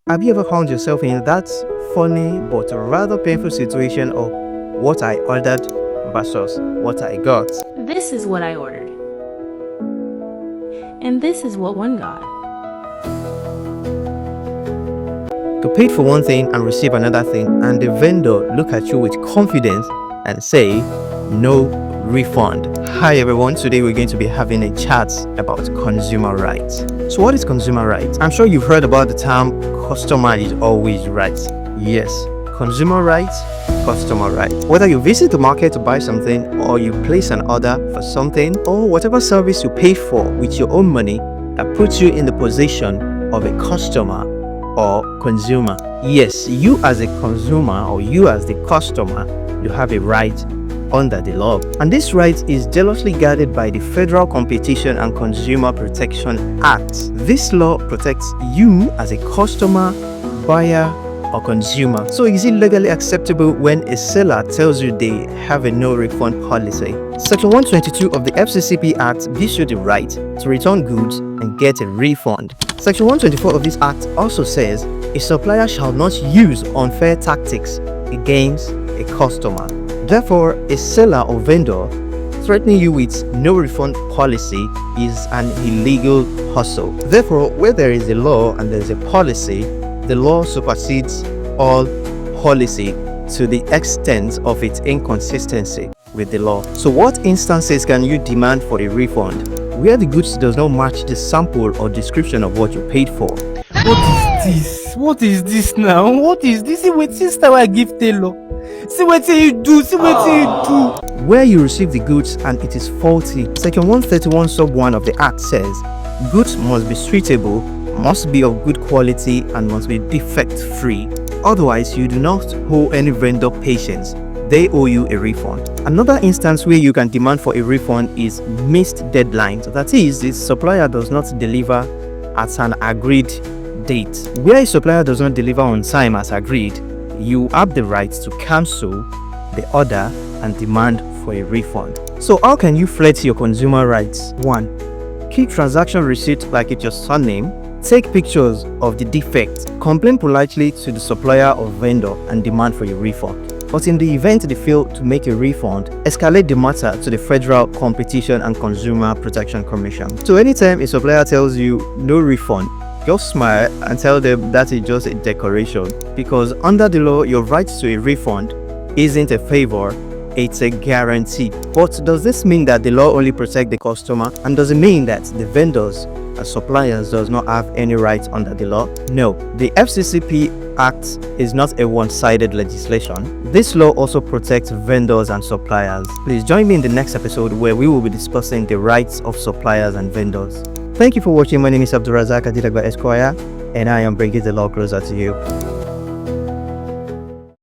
Have you ever found yourself in that funny but rather painful situation of what I ordered versus what I got? This is what I ordered. And this is what one got. You paid for one thing and receive another thing, and the vendor look at you with confidence and say, no refund. Hi everyone, today we're going to be having a chat about consumer rights. So what is consumer rights? I'm sure you've heard about the term customer is always right. Yes, consumer rights, customer rights. Whether you visit the market to buy something, or you place an order for something, or whatever service you pay for with your own money, that puts you in the position of a customer or consumer. Yes, you as a consumer or you as the customer, you have a right under the law, and this right is jealously guarded by the Federal Competition and Consumer Protection Act. This law protects you as a customer, buyer or consumer. So is it legally acceptable when a seller tells you they have a no refund policy? Section 122 of the FCCPA Act gives you the right to return goods and get a refund. Section 124 of this act also says a supplier shall not use unfair tactics against a customer. Therefore, a seller or vendor threatening you with no refund policy is an illegal hustle. Therefore, where there is a law and there is a policy, the law supersedes all policy to the extent of its inconsistency with the law. So what instances can you demand for a refund? Where the goods does not match the sample or description of what you paid for. What is this? What is this now? What is this? See what sister I give Taylor. See what you do. See what you do. Where you receive the goods and it is faulty. Section 131 sub 1 of the act says goods must be suitable, must be of good quality and must be defect free. Otherwise, you do not owe any vendor patience. They owe you a refund. Another instance where you can demand for a refund is missed deadlines. That is, the supplier does not deliver at an agreed date. Where a supplier does not deliver on time as agreed, you have the right to cancel the order and demand for a refund. So how can you flex your consumer rights? 1. Keep transaction receipt like it's your surname. Take pictures of the defect. Complain politely to the supplier or vendor and demand for a refund. But in the event they fail to make a refund, escalate the matter to the Federal Competition and Consumer Protection Commission. So anytime a supplier tells you no refund, just smile and tell them that is just a decoration, because under the law your right to a refund isn't a favor, it's a guarantee. But does this mean that the law only protects the customer, and does it mean that the vendors and suppliers does not have any rights under the law? No, the FCCPA Act is not a one-sided legislation. This law also protects vendors and suppliers. Please join me in the next episode where we will be discussing the rights of suppliers and vendors. Thank you for watching. My name is Abdulrazak Adilagba Esquire, and I am bringing the law closer to you.